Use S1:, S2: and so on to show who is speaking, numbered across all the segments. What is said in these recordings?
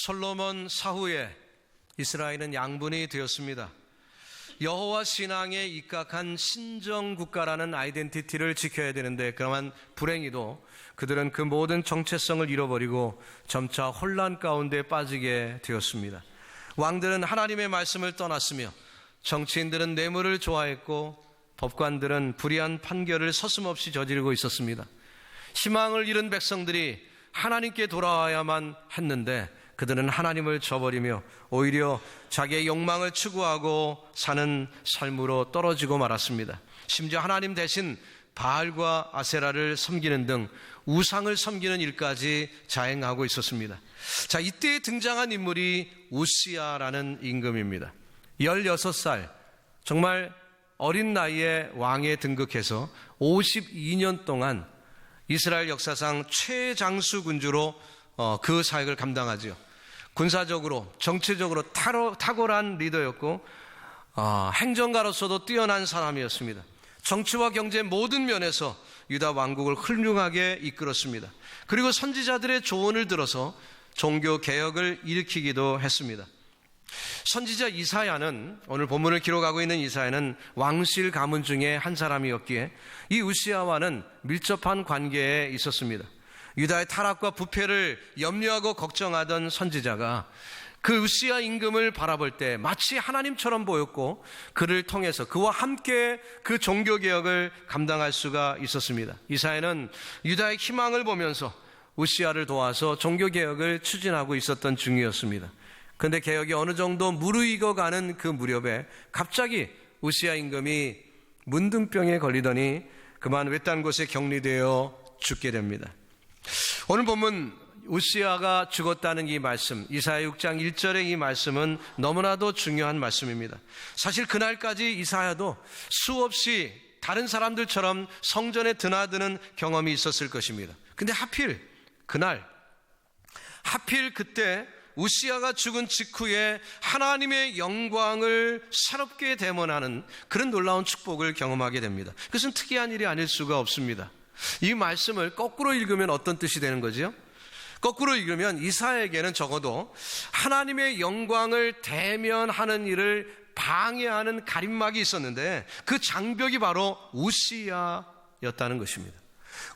S1: 솔로몬 사후에 이스라엘은 양분이 되었습니다. 여호와 신앙에 입각한 신정국가라는 아이덴티티를 지켜야 되는데, 그러한 불행히도 그들은 그 모든 정체성을 잃어버리고 점차 혼란 가운데 빠지게 되었습니다. 왕들은 하나님의 말씀을 떠났으며, 정치인들은 뇌물을 좋아했고, 법관들은 불의한 판결을 서슴없이 저지르고 있었습니다. 희망을 잃은 백성들이 하나님께 돌아와야만 했는데, 그들은 하나님을 저버리며 오히려 자기의 욕망을 추구하고 사는 삶으로 떨어지고 말았습니다. 심지어 하나님 대신 바알과 아세라를 섬기는 등 우상을 섬기는 일까지 자행하고 있었습니다. 자, 이때 등장한 인물이 우시야라는 임금입니다. 16살, 정말 어린 나이에 왕에 등극해서 52년 동안 이스라엘 역사상 최장수 군주로 그 사역을 감당하지요. 군사적으로, 정치적으로 탁월한 리더였고, 행정가로서도 뛰어난 사람이었습니다. 정치와 경제 모든 면에서 유다 왕국을 훌륭하게 이끌었습니다. 그리고 선지자들의 조언을 들어서 종교 개혁을 일으키기도 했습니다. 선지자 이사야는, 오늘 본문을 기록하고 있는 이사야는 왕실 가문 중에 한 사람이었기에 이 우시야와는 밀접한 관계에 있었습니다. 유다의 타락과 부패를 염려하고 걱정하던 선지자가 그 우시야 임금을 바라볼 때 마치 하나님처럼 보였고, 그를 통해서 그와 함께 그 종교개혁을 감당할 수가 있었습니다. 이사야는 유다의 희망을 보면서 우시야를 도와서 종교개혁을 추진하고 있었던 중이었습니다. 그런데 개혁이 어느 정도 무르익어가는 그 무렵에 갑자기 우시야 임금이 문둥병에 걸리더니 그만 외딴 곳에 격리되어 죽게 됩니다. 오늘 본문 우시야가 죽었다는 이 말씀, 이사야 6장 1절의 이 말씀은 너무나도 중요한 말씀입니다. 사실 그날까지 이사야도 수없이 다른 사람들처럼 성전에 드나드는 경험이 있었을 것입니다. 근데 하필 그때 우시야가 죽은 직후에 하나님의 영광을 새롭게 대면하는 그런 놀라운 축복을 경험하게 됩니다. 그것은 특이한 일이 아닐 수가 없습니다. 이 말씀을 거꾸로 읽으면 어떤 뜻이 되는 거죠? 거꾸로 읽으면 이사야에게는 적어도 하나님의 영광을 대면하는 일을 방해하는 가림막이 있었는데, 그 장벽이 바로 우시야였다는 것입니다.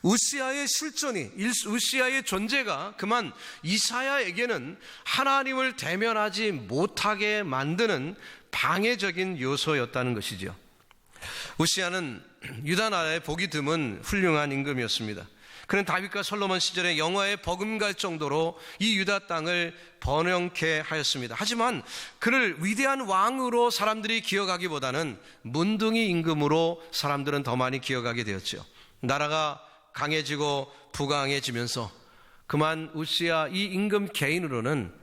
S1: 우시야의 실존이, 우시야의 존재가 그만 이사야에게는 하나님을 대면하지 못하게 만드는 방해적인 요소였다는 것이죠. 우시야는 유다 나라의 보기 드문 훌륭한 임금이었습니다. 그는 다윗과 솔로몬 시절에 영화에 버금갈 정도로 이 유다 땅을 번영케 하였습니다. 하지만 그를 위대한 왕으로 사람들이 기억하기보다는 문둥이 임금으로 사람들은 더 많이 기억하게 되었죠. 나라가 강해지고 부강해지면서 그만 우시야 이 임금 개인으로는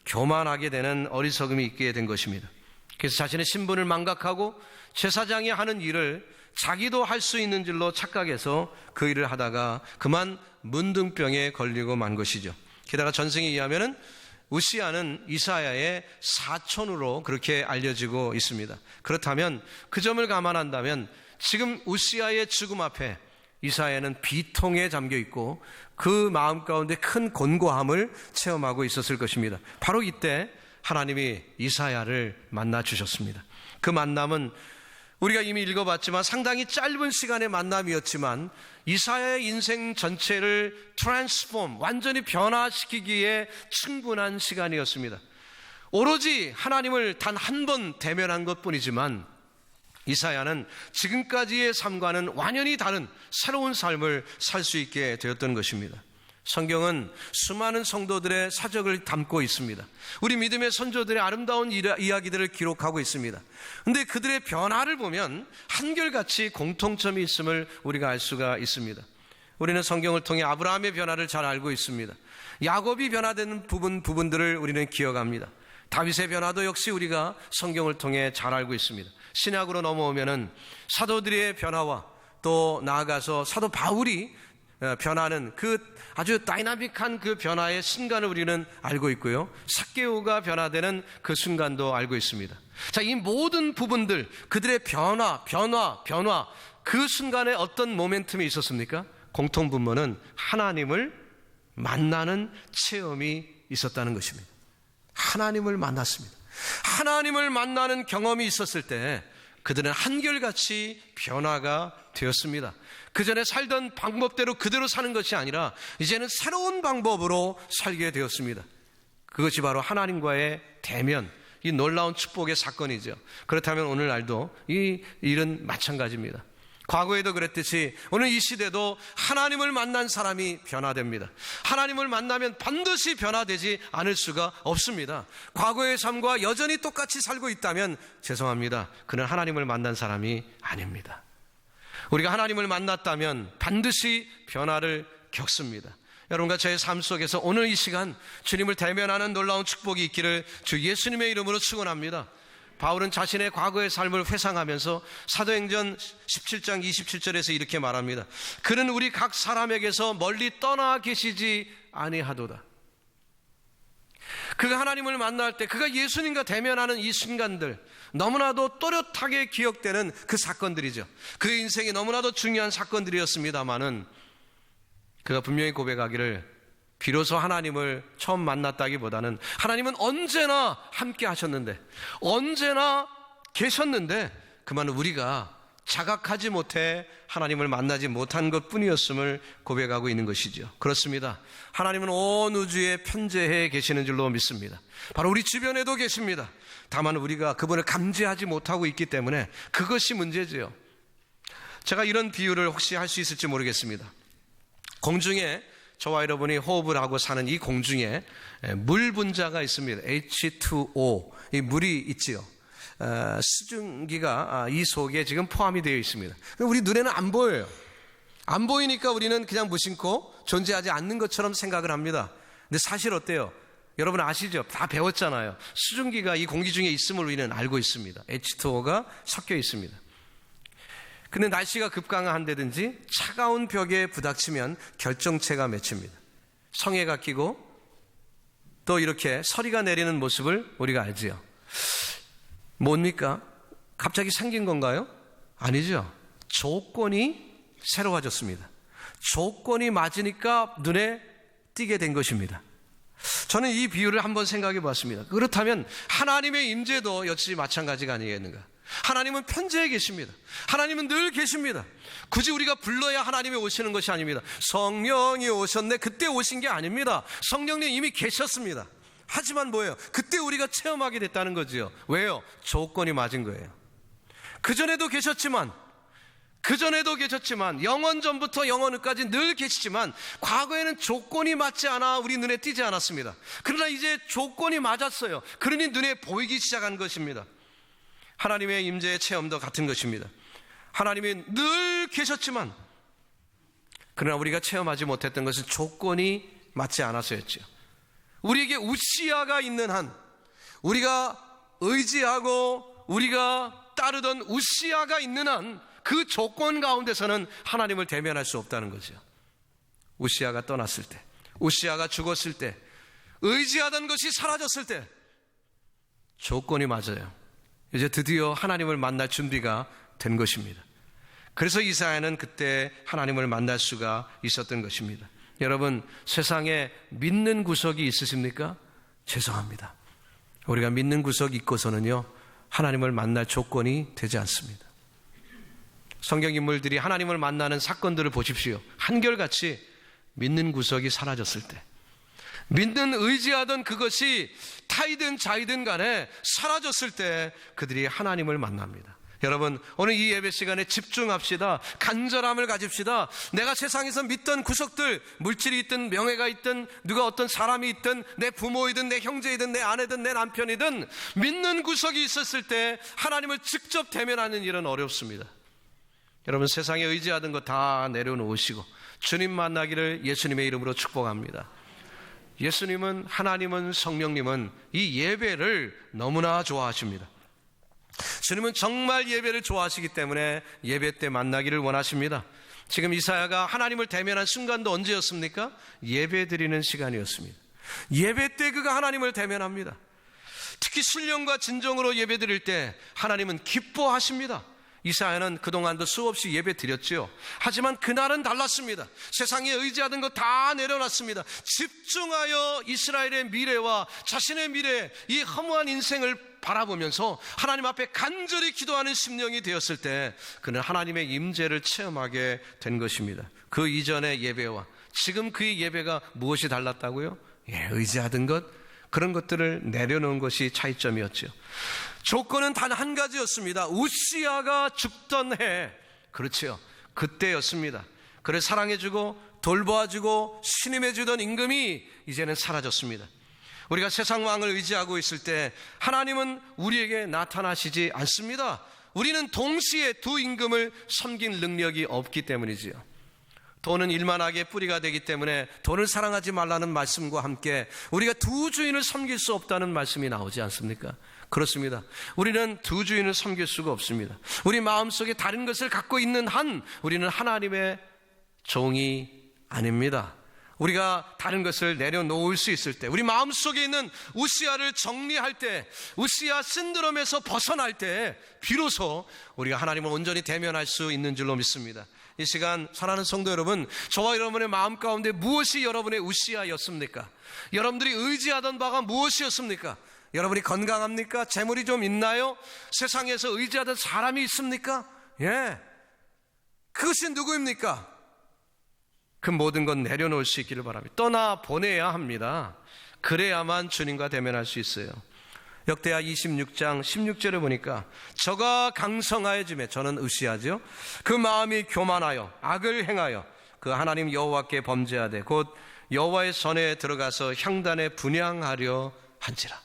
S1: 교만하게 되는 어리석음이 있게 된 것입니다. 그래서 자신의 신분을 망각하고 제사장이 하는 일을 자기도 할 수 있는 줄로 착각해서 그 일을 하다가 그만 문둥병에 걸리고 만 것이죠. 게다가 전승에 의하면 우시야는 이사야의 사촌으로 그렇게 알려지고 있습니다. 그렇다면 그 점을 감안한다면 지금 우시야의 죽음 앞에 이사야는 비통에 잠겨 있고 그 마음 가운데 큰 곤고함을 체험하고 있었을 것입니다. 바로 이때 하나님이 이사야를 만나 주셨습니다. 그 만남은 우리가 이미 읽어봤지만 상당히 짧은 시간의 만남이었지만 이사야의 인생 전체를 완전히 변화시키기에 충분한 시간이었습니다. 오로지 하나님을 단 한 번 대면한 것뿐이지만 이사야는 지금까지의 삶과는 완전히 다른 새로운 삶을 살 수 있게 되었던 것입니다. 성경은 수많은 성도들의 사적을 담고 있습니다. 우리 믿음의 선조들의 아름다운 이야기들을 기록하고 있습니다. 그런데 그들의 변화를 보면 한결같이 공통점이 있음을 우리가 알 수가 있습니다. 우리는 성경을 통해 아브라함의 변화를 잘 알고 있습니다. 야곱이 변화되는 부분들을 우리는 기억합니다. 다윗의 변화도 역시 우리가 성경을 통해 잘 알고 있습니다. 신약으로 넘어오면은 사도들의 변화와 또 나아가서 사도 바울이 변하는 그 아주 다이나믹한 그 변화의 순간을 우리는 알고 있고요. 삭개오가 변화되는 그 순간도 알고 있습니다. 자, 이 모든 부분들, 그들의 변화, 그 순간에 어떤 모멘텀이 있었습니까? 공통분모는 하나님을 만나는 체험이 있었다는 것입니다. 하나님을 만났습니다. 하나님을 만나는 경험이 있었을 때 그들은 한결같이 변화가 되었습니다. 그전에 살던 방법대로 그대로 사는 것이 아니라 이제는 새로운 방법으로 살게 되었습니다. 그것이 바로 하나님과의 대면, 이 놀라운 축복의 사건이죠. 그렇다면 오늘날도 이 일은 마찬가지입니다. 과거에도 그랬듯이 오늘 이 시대도 하나님을 만난 사람이 변화됩니다. 하나님을 만나면 반드시 변화되지 않을 수가 없습니다. 과거의 삶과 여전히 똑같이 살고 있다면 죄송합니다. 그는 하나님을 만난 사람이 아닙니다. 우리가 하나님을 만났다면 반드시 변화를 겪습니다. 여러분과 저의 삶 속에서 오늘 이 시간 주님을 대면하는 놀라운 축복이 있기를 주 예수님의 이름으로 축원합니다. 바울은 자신의 과거의 삶을 회상하면서 사도행전 17장 27절에서 이렇게 말합니다. 그는 우리 각 사람에게서 멀리 떠나 계시지 아니하도다. 그가 하나님을 만날 때, 그가 예수님과 대면하는 이 순간들, 너무나도 또렷하게 기억되는 그 사건들이죠. 그의 인생이 너무나도 중요한 사건들이었습니다마는 그가 분명히 고백하기를 비로소 하나님을 처음 만났다기보다는 하나님은 언제나 함께 하셨는데, 언제나 계셨는데 그만 우리가 자각하지 못해 하나님을 만나지 못한 것뿐이었음을 고백하고 있는 것이죠. 그렇습니다. 하나님은 온 우주에 편재해 계시는 줄로 믿습니다. 바로 우리 주변에도 계십니다. 다만 우리가 그분을 감지하지 못하고 있기 때문에 그것이 문제지요. 제가 이런 비유를 혹시 할 수 있을지 모르겠습니다. 공중에 저와 여러분이 호흡을 하고 사는 이 공중에 물 분자가 있습니다. H2O, 이 물이 있지요. 수증기가 이 속에 지금 포함이 되어 있습니다. 우리 눈에는 안 보여요. 안 보이니까 우리는 그냥 무심코 존재하지 않는 것처럼 생각을 합니다. 근데 사실 어때요? 여러분 아시죠? 다 배웠잖아요. 수증기가 이 공기 중에 있음을 우리는 알고 있습니다. H2O가 섞여 있습니다. 근데 날씨가 급강한다든지 차가운 벽에 부닥치면 결정체가 맺힙니다. 성에가 끼고 또 이렇게 서리가 내리는 모습을 우리가 알지요. 뭡니까? 갑자기 생긴 건가요? 아니죠. 조건이 새로워졌습니다. 조건이 맞으니까 눈에 띄게 된 것입니다. 저는 이 비유를 한번 생각해 봤습니다. 그렇다면 하나님의 임재도 역시 마찬가지가 아니겠는가? 하나님은 편재해 계십니다. 하나님은 늘 계십니다. 굳이 우리가 불러야 하나님이 오시는 것이 아닙니다. 성령이 오셨네, 그때 오신 게 아닙니다. 성령님 이미 계셨습니다. 하지만 뭐예요? 그때 우리가 체험하게 됐다는 거지요. 왜요? 조건이 맞은 거예요. 그전에도 계셨지만 영원 전부터 영원 후까지 늘 계시지만 과거에는 조건이 맞지 않아 우리 눈에 띄지 않았습니다. 그러나 이제 조건이 맞았어요. 그러니 눈에 보이기 시작한 것입니다. 하나님의 임재의 체험도 같은 것입니다. 하나님이 늘 계셨지만 그러나 우리가 체험하지 못했던 것은 조건이 맞지 않아서였죠. 우리에게 우시아가 있는 한, 우리가 의지하고 우리가 따르던 우시아가 있는 한, 그 조건 가운데서는 하나님을 대면할 수 없다는 거죠. 우시아가 떠났을 때, 우시아가 죽었을 때, 의지하던 것이 사라졌을 때 조건이 맞아요. 이제 드디어 하나님을 만날 준비가 된 것입니다. 그래서 이사야는 그때 하나님을 만날 수가 있었던 것입니다. 여러분, 세상에 믿는 구석이 있으십니까? 죄송합니다. 우리가 믿는 구석이 있고서는요, 하나님을 만날 조건이 되지 않습니다. 성경 인물들이 하나님을 만나는 사건들을 보십시오. 한결같이 믿는 구석이 사라졌을 때, 믿는 의지하던 그것이 타이든 자이든 간에 사라졌을 때 그들이 하나님을 만납니다. 여러분, 오늘 이 예배 시간에 집중합시다. 간절함을 가집시다. 내가 세상에서 믿던 구석들, 물질이 있든 명예가 있든 누가 어떤 사람이 있든 내 부모이든 내 형제이든 내 아내든 내 남편이든 믿는 구석이 있었을 때 하나님을 직접 대면하는 일은 어렵습니다. 여러분, 세상에 의지하던 거 다 내려놓으시고 주님 만나기를 예수님의 이름으로 축복합니다. 예수님은, 하나님은, 성령님은 이 예배를 너무나 좋아하십니다. 주님은 정말 예배를 좋아하시기 때문에 예배 때 만나기를 원하십니다. 지금 이사야가 하나님을 대면한 순간도 언제였습니까? 예배 드리는 시간이었습니다. 예배 때 그가 하나님을 대면합니다. 특히 신령과 진정으로 예배 드릴 때 하나님은 기뻐하십니다. 이사야는 그동안도 수없이 예배 드렸죠. 하지만 그날은 달랐습니다. 세상에 의지하던 거 다 내려놨습니다. 집중하여 이스라엘의 미래와 자신의 미래, 이 허무한 인생을 바라보면서 하나님 앞에 간절히 기도하는 심령이 되었을 때 그는 하나님의 임재를 체험하게 된 것입니다. 그 이전의 예배와 지금 그의 예배가 무엇이 달랐다고요? 의지하던 것, 그런 것들을 내려놓은 것이 차이점이었죠. 조건은 단 한 가지였습니다. 우시아가 죽던 해, 그렇죠, 그때였습니다. 그를 사랑해주고 돌보아주고 신임해주던 임금이 이제는 사라졌습니다. 우리가 세상 왕을 의지하고 있을 때 하나님은 우리에게 나타나시지 않습니다. 우리는 동시에 두 임금을 섬길 능력이 없기 때문이지요. 돈은 일만하게 뿌리가 되기 때문에 돈을 사랑하지 말라는 말씀과 함께 우리가 두 주인을 섬길 수 없다는 말씀이 나오지 않습니까? 그렇습니다. 우리는 두 주인을 섬길 수가 없습니다. 우리 마음속에 다른 것을 갖고 있는 한 우리는 하나님의 종이 아닙니다. 우리가 다른 것을 내려놓을 수 있을 때, 우리 마음속에 있는 우시아를 정리할 때, 우시아 신드롬에서 벗어날 때 비로소 우리가 하나님을 온전히 대면할 수 있는 줄로 믿습니다. 이 시간 사랑하는 성도 여러분, 저와 여러분의 마음 가운데 무엇이 여러분의 우시아였습니까? 여러분들이 의지하던 바가 무엇이었습니까? 여러분이 건강합니까? 재물이 좀 있나요? 세상에서 의지하던 사람이 있습니까? 그것이 누구입니까? 그 모든 건 내려놓을 수 있기를 바랍니다. 떠나 보내야 합니다. 그래야만 주님과 대면할 수 있어요. 역대하 26장 16절에 보니까 저가 강성하여짐에, 저는 우시아죠, 그 마음이 교만하여 악을 행하여 그 하나님 여호와께 범죄하되 곧 여호와의 전에 들어가서 향단에 분향하려 한지라.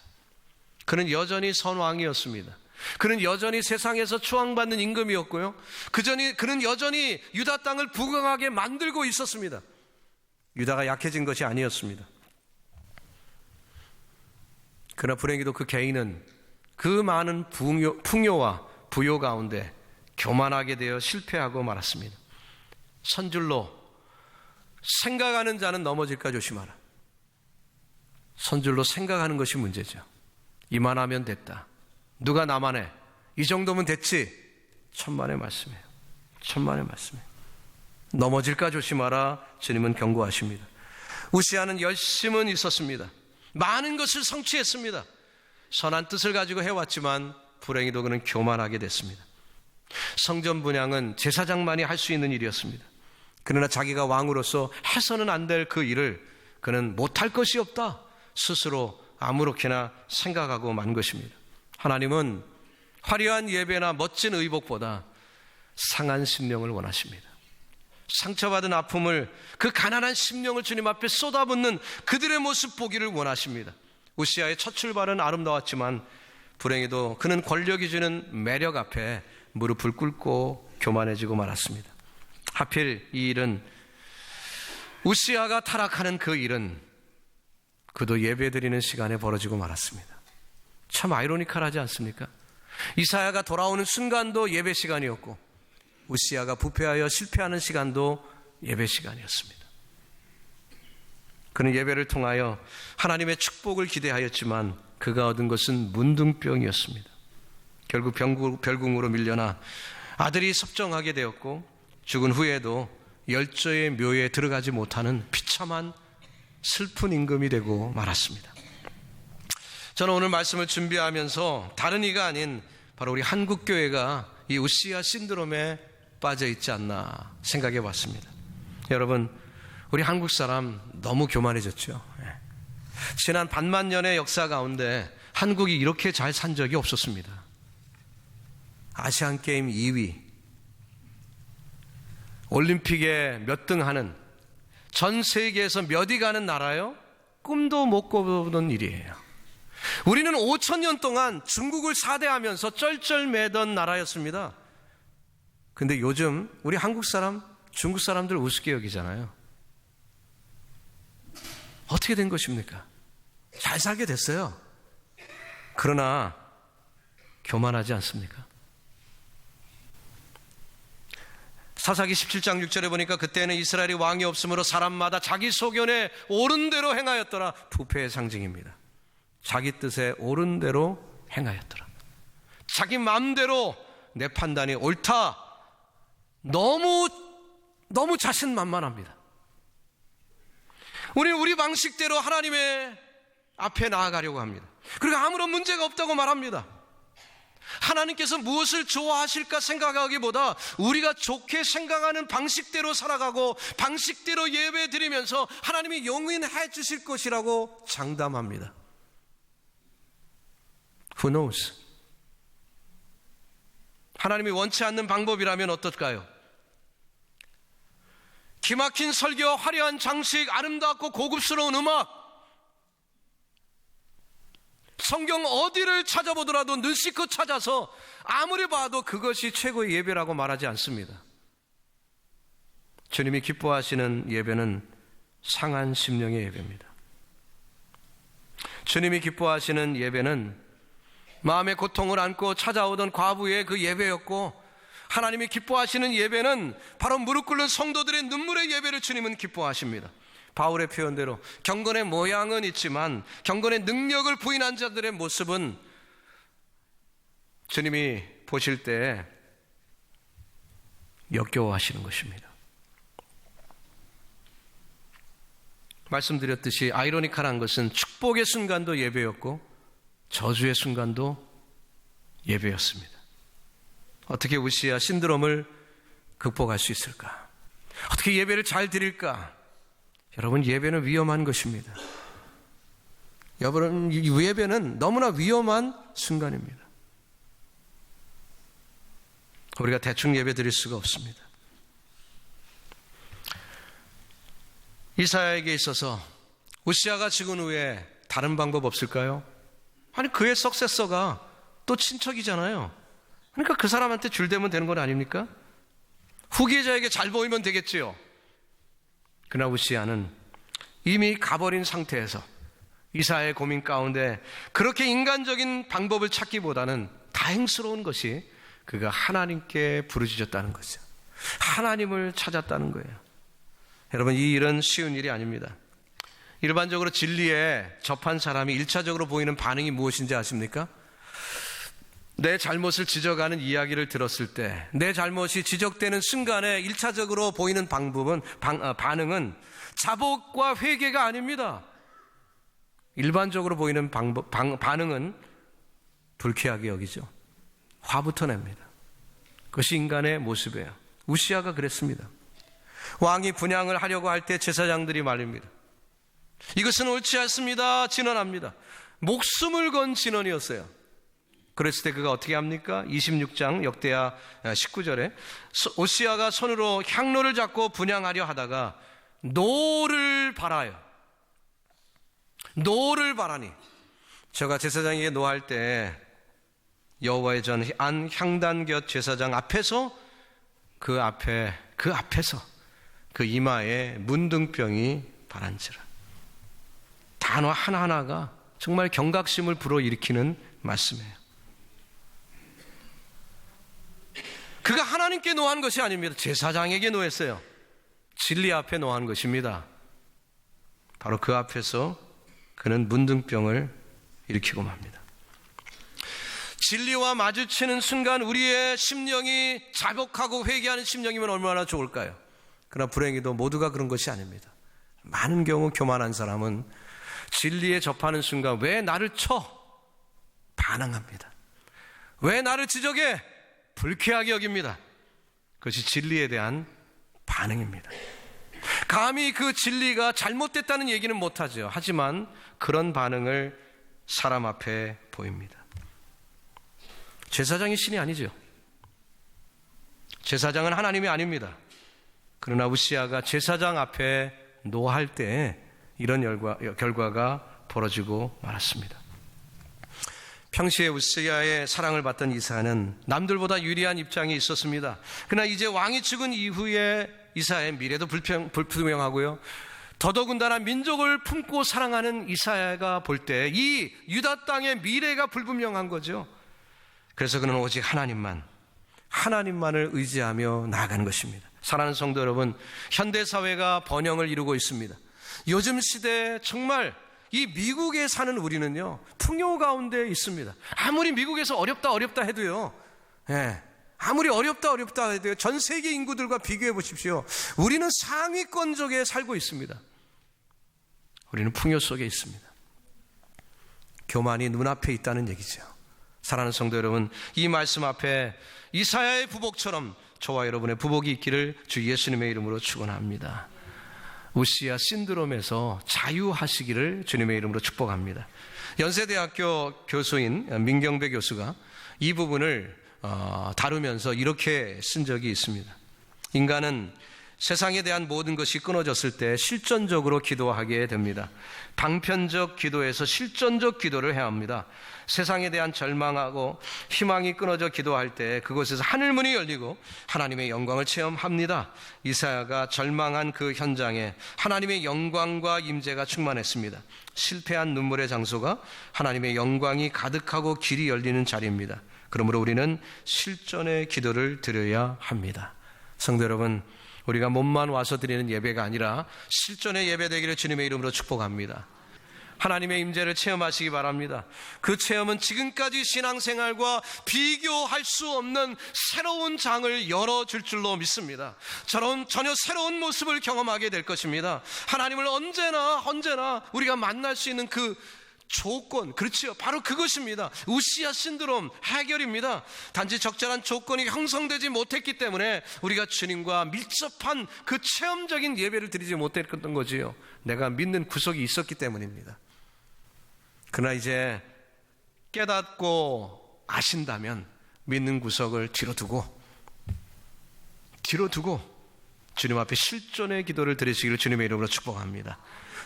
S1: 그는 여전히 선왕이었습니다. 그는 여전히 세상에서 추앙받는 임금이었고요, 그는 여전히 유다 땅을 부강하게 만들고 있었습니다. 유다가 약해진 것이 아니었습니다. 그러나 불행히도 그 개인은 그 많은 풍요와 부요 가운데 교만하게 되어 실패하고 말았습니다. 선줄로 생각하는 자는 넘어질까 조심하라. 선줄로 생각하는 것이 문제죠. 이만하면 됐다, 누가 나만해, 이 정도면 됐지. 천만의 말씀이에요. 천만의 말씀이에요. 넘어질까 조심하라. 주님은 경고하십니다. 우시아는 열심은 있었습니다. 많은 것을 성취했습니다. 선한 뜻을 가지고 해왔지만 불행히도 그는 교만하게 됐습니다. 성전 분향은 제사장만이 할 수 있는 일이었습니다. 그러나 자기가 왕으로서 해서는 안 될 그 일을 그는 못할 것이 없다, 스스로 아무렇게나 생각하고 만 것입니다. 하나님은 화려한 예배나 멋진 의복보다 상한 심령을 원하십니다. 상처받은 아픔을, 그 가난한 심령을 주님 앞에 쏟아붓는 그들의 모습 보기를 원하십니다. 우시아의 첫 출발은 아름다웠지만 불행히도 그는 권력이 주는 매력 앞에 무릎을 꿇고 교만해지고 말았습니다. 하필 이 일은, 우시아가 타락하는 그 일은 그도 예배드리는 시간에 벌어지고 말았습니다. 참 아이러니컬하지 않습니까? 이사야가 돌아오는 순간도 예배 시간이었고 우시아가 부패하여 실패하는 시간도 예배 시간이었습니다. 그는 예배를 통하여 하나님의 축복을 기대하였지만 그가 얻은 것은 문둥병이었습니다. 결국 별궁으로 밀려나 아들이 섭정하게 되었고 죽은 후에도 열조의 묘에 들어가지 못하는 비참한 슬픈 임금이 되고 말았습니다. 저는 오늘 말씀을 준비하면서 다른 이가 아닌 바로 우리 한국교회가 이 우시아 신드롬에 빠져 있지 않나 생각해 봤습니다. 여러분, 우리 한국 사람 너무 교만해졌죠. 지난 반만 년의 역사 가운데 한국이 이렇게 잘 산 적이 없었습니다. 아시안게임 2위, 올림픽에 몇 등 하는, 전 세계에서 몇 위 가는 나라요? 꿈도 못 꿔보던 일이에요. 우리는 5,000년 동안 중국을 사대하면서 쩔쩔매던 나라였습니다. 근데 요즘 우리 한국 사람, 중국 사람들 우습게 여기잖아요. 어떻게 된 것입니까? 잘 살게 됐어요. 그러나 교만하지 않습니까? 사사기 17장 6절에 보니까 그때는 이스라엘이 왕이 없으므로 사람마다 자기 소견에 옳은 대로 행하였더라. 부패의 상징입니다. 자기 뜻에 옳은 대로 행하였더라. 자기 마음대로 내 판단이 옳다. 너무 자신만만합니다. 우리는 우리 방식대로 하나님의 앞에 나아가려고 합니다. 그리고 아무런 문제가 없다고 말합니다. 하나님께서 무엇을 좋아하실까 생각하기보다 우리가 좋게 생각하는 방식대로 살아가고 방식대로 예배 드리면서 하나님이 용인해 주실 것이라고 장담합니다. Who knows? 하나님이 원치 않는 방법이라면 어떨까요? 기막힌 설교, 화려한 장식, 아름답고 고급스러운 음악, 성경 어디를 찾아보더라도 눈씻고 찾아서 아무리 봐도 그것이 최고의 예배라고 말하지 않습니다. 주님이 기뻐하시는 예배는 상한 심령의 예배입니다. 주님이 기뻐하시는 예배는 마음의 고통을 안고 찾아오던 과부의 그 예배였고, 하나님이 기뻐하시는 예배는 바로 무릎 꿇는 성도들의 눈물의 예배를 주님은 기뻐하십니다. 바울의 표현대로 경건의 모양은 있지만 경건의 능력을 부인한 자들의 모습은 주님이 보실 때 역겨워하시는 것입니다. 말씀드렸듯이 아이러니컬한 것은 축복의 순간도 예배였고 저주의 순간도 예배였습니다. 어떻게 우시아 신드롬을 극복할 수 있을까? 어떻게 예배를 잘 드릴까? 여러분, 예배는 위험한 것입니다. 여러분, 예배는 너무나 위험한 순간입니다. 우리가 대충 예배 드릴 수가 없습니다. 이사야에게 있어서 우시아가 죽은 후에 다른 방법 없을까요? 아니, 그의 석세서가 또 친척이잖아요. 그러니까 그 사람한테 줄대면 되는 건 아닙니까? 후계자에게 잘 보이면 되겠지요. 그러나 우시아는 이미 가버린 상태에서 이사야의 고민 가운데 그렇게 인간적인 방법을 찾기보다는 다행스러운 것이 그가 하나님께 부르짖었다는 거죠. 하나님을 찾았다는 거예요. 여러분, 이 일은 쉬운 일이 아닙니다. 일반적으로 진리에 접한 사람이 1차적으로 보이는 반응이 무엇인지 아십니까? 내 잘못을 지적하는 이야기를 들었을 때 내 잘못이 지적되는 순간에 1차적으로 보이는 반응은 자복과 회개가 아닙니다. 일반적으로 보이는 반응은 불쾌하게 여기죠. 화부터 냅니다. 그것이 인간의 모습이에요. 우시아가 그랬습니다. 왕이 분향을 하려고 할 때 제사장들이 말입니다. 이것은 옳지 않습니다. 진언합니다. 목숨을 건 진언이었어요. 그랬을 때 그가 어떻게 합니까? 26장 역대하 19절에 오시아가 손으로 향로를 잡고 분향하려 하다가 노를 바라요. 노를 바라니 저가 제사장에게 노할 때 여호와의 전 안 향단 곁 제사장 앞에서 그 앞에서 그 이마에 문둥병이 바란지라. 단어 하나하나가 정말 경각심을 불어일으키는 말씀이에요. 그가 하나님께 노한 것이 아닙니다. 제사장에게 노했어요. 진리 앞에 노한 것입니다. 바로 그 앞에서 그는 문둥병을 일으키고 맙니다. 진리와 마주치는 순간 우리의 심령이 자복하고 회개하는 심령이면 얼마나 좋을까요? 그러나 불행히도 모두가 그런 것이 아닙니다. 많은 경우 교만한 사람은 진리에 접하는 순간 왜 나를 쳐? 반항합니다. 왜 나를 지적해? 불쾌하게 여깁니다. 그것이 진리에 대한 반응입니다. 감히 그 진리가 잘못됐다는 얘기는 못하죠. 하지만 그런 반응을 사람 앞에 보입니다. 제사장이 신이 아니죠. 제사장은 하나님이 아닙니다. 그러나 우시아가 제사장 앞에 노할 때 이런 결과가 벌어지고 말았습니다. 평시에 우시아의 사랑을 받던 이사야는 남들보다 유리한 입장이 있었습니다. 그러나 이제 왕이 죽은 이후에 이사야의 미래도 불투명하고요. 더더군다나 민족을 품고 사랑하는 이사야가 볼 때 이 유다 땅의 미래가 불분명한 거죠. 그래서 그는 오직 하나님만을 의지하며 나아가는 것입니다. 사랑하는 성도 여러분, 현대사회가 번영을 이루고 있습니다. 요즘 시대에 정말 이 미국에 사는 우리는요, 풍요 가운데 있습니다. 아무리 미국에서 어렵다 해도요, 아무리 어렵다 해도 전 세계 인구들과 비교해 보십시오. 우리는 상위권적에 살고 있습니다. 우리는 풍요 속에 있습니다. 교만이 눈앞에 있다는 얘기죠. 사랑하는 성도 여러분, 이 말씀 앞에 이사야의 부복처럼 저와 여러분의 부복이 있기를 주 예수님의 이름으로 축원합니다. 우시아 신드롬에서 자유하시기를 주님의 이름으로 축복합니다. 연세대학교 교수인 민경배 교수가 이 부분을 다루면서 이렇게 쓴 적이 있습니다. 인간은 세상에 대한 모든 것이 끊어졌을 때 실전적으로 기도하게 됩니다. 방편적 기도에서 실전적 기도를 해야 합니다. 세상에 대한 절망하고 희망이 끊어져 기도할 때 그곳에서 하늘문이 열리고 하나님의 영광을 체험합니다. 이사야가 절망한 그 현장에 하나님의 영광과 임재가 충만했습니다. 실패한 눈물의 장소가 하나님의 영광이 가득하고 길이 열리는 자리입니다. 그러므로 우리는 실전의 기도를 드려야 합니다. 성도 여러분, 우리가 몸만 와서 드리는 예배가 아니라 실전의 예배 되기를 주님의 이름으로 축복합니다. 하나님의 임재를 체험하시기 바랍니다. 그 체험은 지금까지 신앙생활과 비교할 수 없는 새로운 장을 열어줄 줄로 믿습니다. 전혀 새로운 모습을 경험하게 될 것입니다. 하나님을 언제나 우리가 만날 수 있는 그 조건, 그렇지요. 바로 그것입니다. 우시아 신드롬 해결입니다. 단지 적절한 조건이 형성되지 못했기 때문에 우리가 주님과 밀접한 그 체험적인 예배를 드리지 못했던 거지요. 내가 믿는 구석이 있었기 때문입니다. 그러나 이제 깨닫고 아신다면 믿는 구석을 뒤로 두고 주님 앞에 실존의 기도를 드리시기를 주님의 이름으로 축복합니다.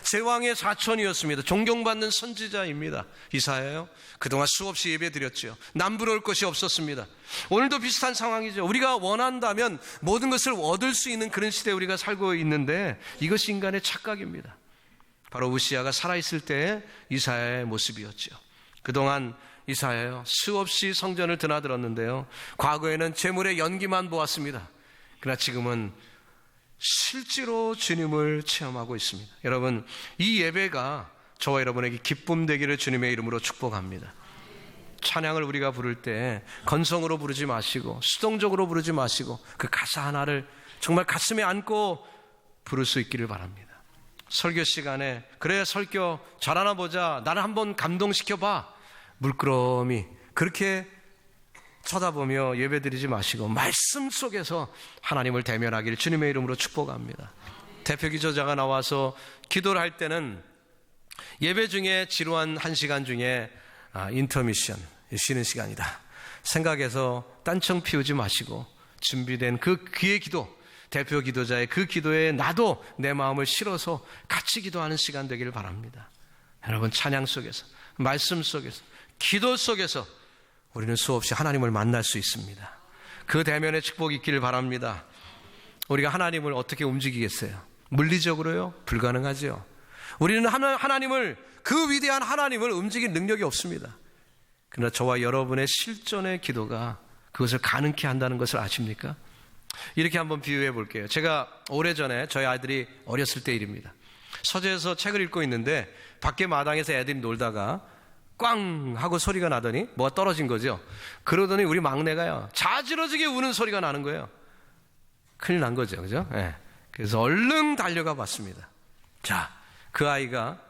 S1: 제왕의 사촌이었습니다. 존경받는 선지자입니다. 이사야요. 그동안 수없이 예배 드렸죠. 남부러울 것이 없었습니다. 오늘도 비슷한 상황이죠. 우리가 원한다면 모든 것을 얻을 수 있는 그런 시대에 우리가 살고 있는데 이것이 인간의 착각입니다. 바로 우시아가 살아있을 때의 이사야의 모습이었죠. 그동안 이사야요, 수없이 성전을 드나들었는데요, 과거에는 재물의 연기만 보았습니다. 그러나 지금은 실제로 주님을 체험하고 있습니다. 여러분, 이 예배가 저와 여러분에게 기쁨 되기를 주님의 이름으로 축복합니다. 찬양을 우리가 부를 때 건성으로 부르지 마시고 수동적으로 부르지 마시고 그 가사 하나를 정말 가슴에 안고 부를 수 있기를 바랍니다. 설교 시간에 그래 설교 잘하나 보자, 나를 한번 감동시켜봐, 물끄러미 그렇게 쳐다보며 예배드리지 마시고 말씀 속에서 하나님을 대면하기를 주님의 이름으로 축복합니다. 대표 기도자가 나와서 기도를 할 때는 예배 중에 지루한 한 시간 중에 인터미션, 쉬는 시간이다 생각해서 딴청 피우지 마시고 준비된 그 귀의 기도, 대표 기도자의 그 기도에 나도 내 마음을 실어서 같이 기도하는 시간 되기를 바랍니다. 여러분, 찬양 속에서, 말씀 속에서, 기도 속에서 우리는 수없이 하나님을 만날 수 있습니다. 그 대면의 축복이 있기를 바랍니다. 우리가 하나님을 어떻게 움직이겠어요? 물리적으로요? 불가능하죠. 우리는 하나님을, 그 위대한 하나님을 움직일 능력이 없습니다. 그러나 저와 여러분의 실존의 기도가 그것을 가능케 한다는 것을 아십니까? 이렇게 한번 비유해 볼게요. 제가 오래전에 저희 아이들이 어렸을 때 일입니다. 서재에서 책을 읽고 있는데 밖에 마당에서 애들이 놀다가 꽝 하고 소리가 나더니 뭐가 떨어진 거죠. 그러더니 우리 막내가요, 자지러지게 우는 소리가 나는 거예요. 큰일 난 거죠, 그죠? 네. 그래서 얼른 달려가 봤습니다. 자, 그 아이가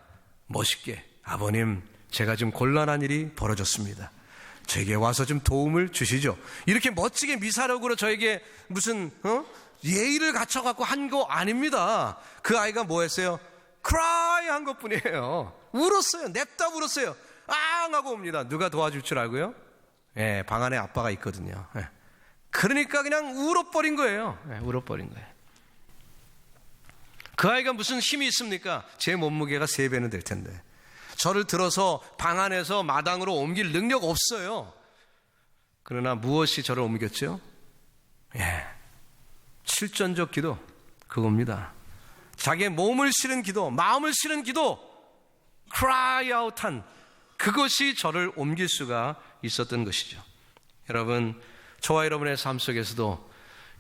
S1: 멋있게, 아버님, 제가 좀 곤란한 일이 벌어졌습니다. 저에게 와서 좀 도움을 주시죠. 이렇게 멋지게 미사력으로 저에게 무슨 예의를 갖춰갖고 한 거 아닙니다. 그 아이가 뭐 했어요? cry 한 것뿐이에요. 울었어요. 냅다 울었어요. 앙 하고 옵니다. 누가 도와줄 줄 알고요? 예, 방 안에 아빠가 있거든요. 예. 그러니까 그냥 울어버린 거예요. 예, 울어버린 거예요. 그 아이가 무슨 힘이 있습니까? 제 몸무게가 3배는 될 텐데. 저를 들어서 방 안에서 마당으로 옮길 능력 없어요. 그러나 무엇이 저를 옮겼죠? 예, 실전적 기도, 그겁니다. 자기의 몸을 실은 기도, 마음을 실은 기도, cry out 한 그것이 저를 옮길 수가 있었던 것이죠. 여러분, 저와 여러분의 삶 속에서도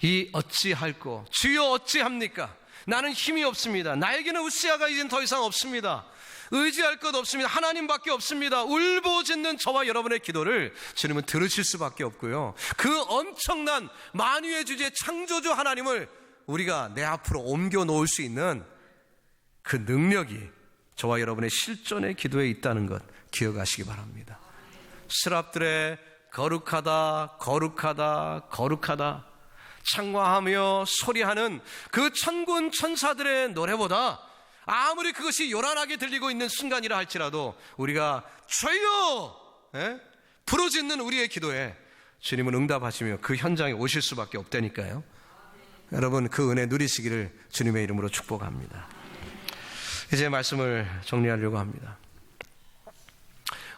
S1: 이 어찌할꼬, 주여 어찌합니까? 나는 힘이 없습니다. 나에게는 우시아가 이젠 더 이상 없습니다. 의지할 것 없습니다. 하나님밖에 없습니다. 울부짖는 저와 여러분의 기도를 주님은 들으실 수밖에 없고요. 그 엄청난 만유의 주제 창조주 하나님을 우리가 내 앞으로 옮겨 놓을 수 있는 그 능력이 저와 여러분의 실존의 기도에 있다는 것 기억하시기 바랍니다. 스랍들의 거룩하다 거룩하다 거룩하다 창화하며 소리하는 그 천군 천사들의 노래보다 아무리 그것이 요란하게 들리고 있는 순간이라 할지라도 우리가 주여 부르짖는 우리의 기도에 주님은 응답하시며 그 현장에 오실 수밖에 없다니까요. 여러분 그 은혜 누리시기를 주님의 이름으로 축복합니다. 이제 말씀을 정리하려고 합니다.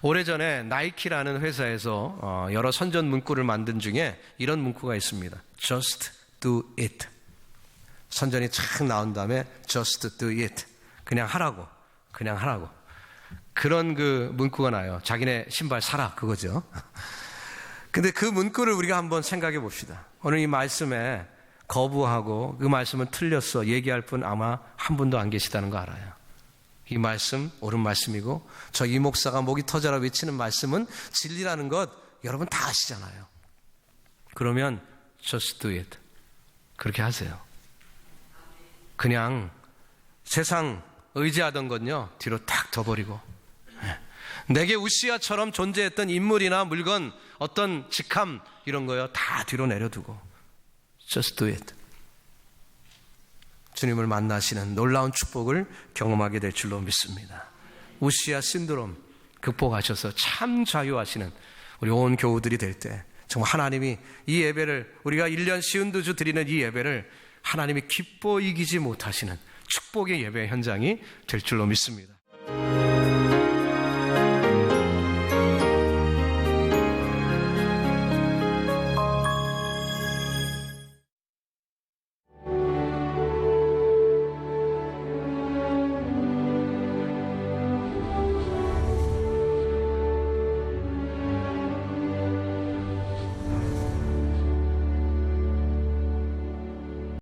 S1: 오래전에 나이키라는 회사에서 여러 선전 문구를 만든 중에 이런 문구가 있습니다. Just do it. 선전이 착 나온 다음에 Just do it. 그냥 하라고. 그런 그 문구가 나요. 자기네 신발 사라 그거죠. 근데 그 문구를 우리가 한번 생각해 봅시다. 오늘 이 말씀에 거부하고 그 말씀은 틀렸어 얘기할 분 아마 한 분도 안 계시다는 거 알아요. 이 말씀 옳은 말씀이고 저 이 목사가 목이 터져라 외치는 말씀은 진리라는 것 여러분 다 아시잖아요. 그러면 just do it. 그렇게 하세요. 그냥 세상 의지하던 건요 뒤로 탁 둬버리고 내게 우시아처럼 존재했던 인물이나 물건 어떤 직함 이런 거요 다 뒤로 내려두고 just do it. 주님을 만나시는 놀라운 축복을 경험하게 될 줄로 믿습니다. 우시아 신드롬 극복하셔서 참 자유하시는 우리 온 교우들이 될 때 정말 하나님이 이 예배를 우리가 1년 쉬운 두 주 드리는 이 예배를 하나님이 기뻐 이기지 못하시는 축복의 예배 현장이 될 줄로 믿습니다.